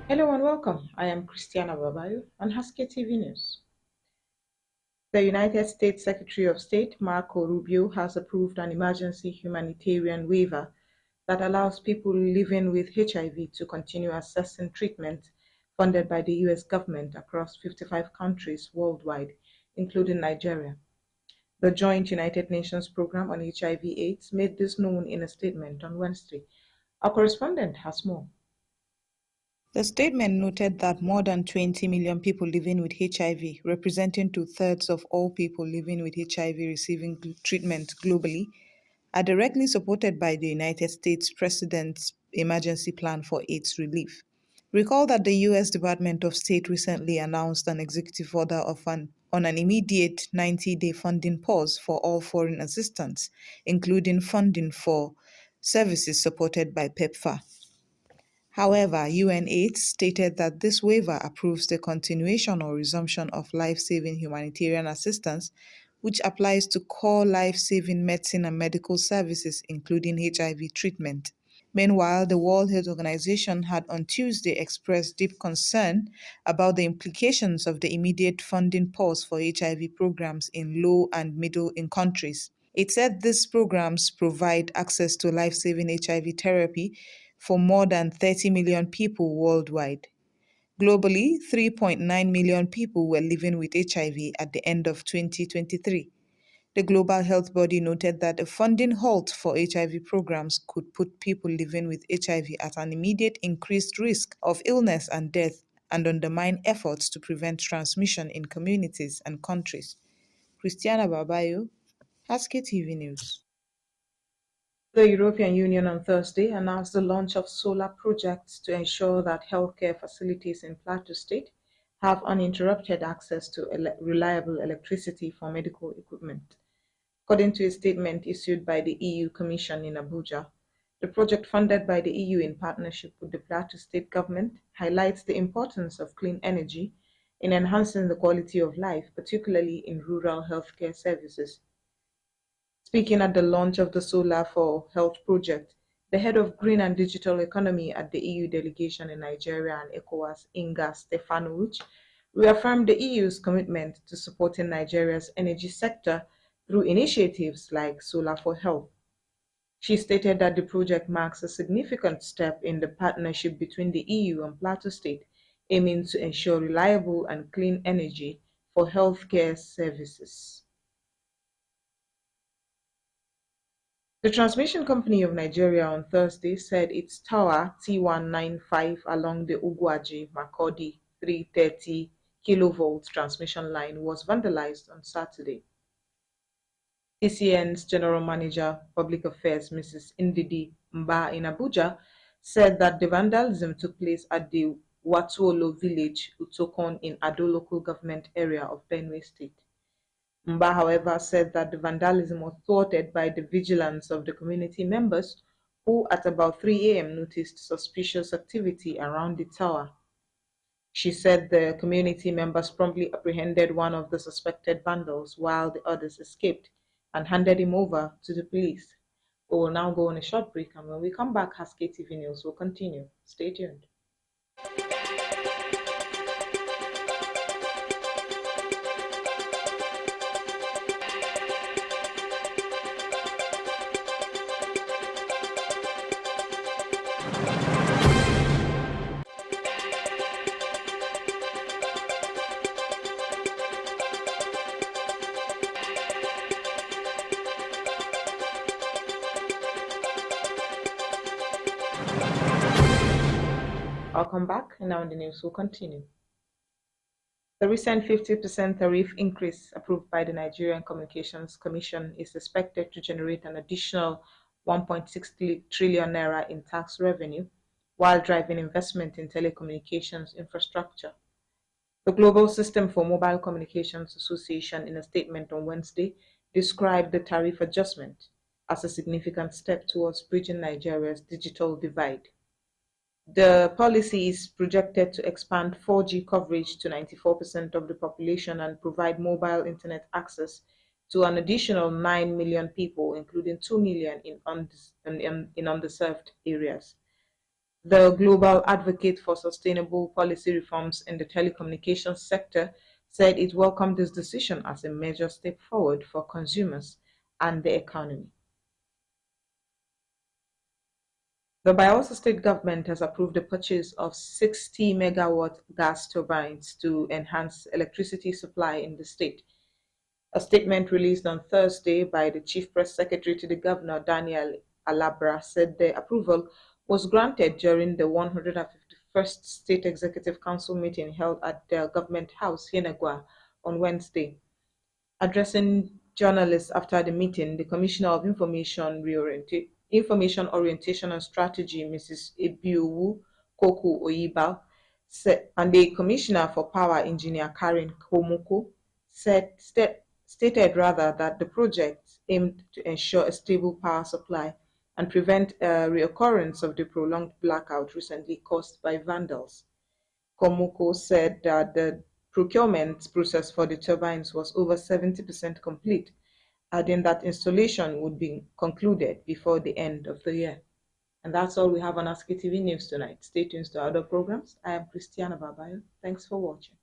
Hello and welcome. I am Christiana Babayo on Haske TV News. The United States Secretary of State Marco Rubio has approved an emergency humanitarian waiver that allows people living with HIV to continue accessing treatment funded by the US government across 55 countries worldwide, including Nigeria. The Joint United Nations Programme on HIV/AIDS made this known in a statement on Wednesday. Our correspondent has more. The statement noted that more than 20 million people living with HIV, representing two-thirds of all people living with HIV receiving treatment globally, are directly supported by the United States President's Emergency Plan for AIDS Relief. Recall that the U.S. Department of State recently announced an executive order on an immediate 90-day funding pause for all foreign assistance, including funding for services supported by PEPFAR. However, UNAIDS stated that this waiver approves the continuation or resumption of life-saving humanitarian assistance, which applies to core life-saving medicine and medical services, including HIV treatment. Meanwhile, the World Health Organization had on Tuesday expressed deep concern about the implications of the immediate funding pause for HIV programs in low and middle-income countries. It said these programs provide access to life-saving HIV therapy for more than 30 million people worldwide. Globally, 3.9 million people were living with HIV at the end of 2023. The global health body noted that a funding halt for HIV programs could put people living with HIV at an immediate increased risk of illness and death and undermine efforts to prevent transmission in communities and countries. Christiana Babayo, Haske TV News. The European Union on Thursday announced the launch of solar projects to ensure that healthcare facilities in Plateau State have uninterrupted access to reliable electricity for medical equipment. According to a statement issued by the EU Commission in Abuja, the project funded by the EU in partnership with the Plateau State government highlights the importance of clean energy in enhancing the quality of life, particularly in rural healthcare services. Speaking at the launch of the Solar for Health project, the head of Green and Digital Economy at the EU delegation in Nigeria and ECOWAS, Inga Stefanovic, reaffirmed the EU's commitment to supporting Nigeria's energy sector through initiatives like Solar for Health. She stated that the project marks a significant step in the partnership between the EU and Plateau State, aiming to ensure reliable and clean energy for healthcare services. The transmission company of Nigeria on Thursday said its tower T195 along the Ugwaji-Makurdi 330 kilovolt transmission line was vandalized on Saturday. TCN's General Manager, Public Affairs, Mrs. Ndidi Mba in Abuja, said that the vandalism took place at the Watuolo village, Utokon in Ado local government area of Benue State. Mba, however, said that the vandalism was thwarted by the vigilance of the community members who at about 3 a.m. noticed suspicious activity around the tower. She said the community members promptly apprehended one of the suspected vandals while the others escaped and handed him over to the police. We will now go on a short break, and when we come back, Haske TV News will continue. Stay tuned. I'll come back, and now the news will continue. The recent 50% tariff increase approved by the Nigerian Communications Commission is expected to generate an additional 1.6 trillion naira in tax revenue while driving investment in telecommunications infrastructure. The Global System for Mobile Communications Association, in a statement on Wednesday, described the tariff adjustment as a significant step towards bridging Nigeria's digital divide. The policy is projected to expand 4G coverage to 94% of the population and provide mobile internet access to an additional 9 million people, including 2 million in underserved areas. The global advocate for sustainable policy reforms in the telecommunications sector said it welcomed this decision as a major step forward for consumers and the economy. The Bayelsa state government has approved the purchase of 60 megawatt gas turbines to enhance electricity supply in the state. A statement released on Thursday by the chief press secretary to the governor, Daniel Alabra, said the approval was granted during the 151st State Executive Council meeting held at the Government House, Yenagua, on Wednesday. Addressing journalists after the meeting, the Commissioner of Information Orientation and Strategy, Mrs. Ebiowu Koku Oyiba, said, and the Commissioner for Power, Engineer Karen Komoko, stated rather that the project aimed to ensure a stable power supply and prevent a reoccurrence of the prolonged blackout recently caused by vandals. Komoko said that the procurement process for the turbines was over 70% complete, adding that installation would be concluded before the end of the year. And that's all we have on Haske TV News tonight. Stay tuned to our other programs. I am Christiana Babayo. Thanks for watching.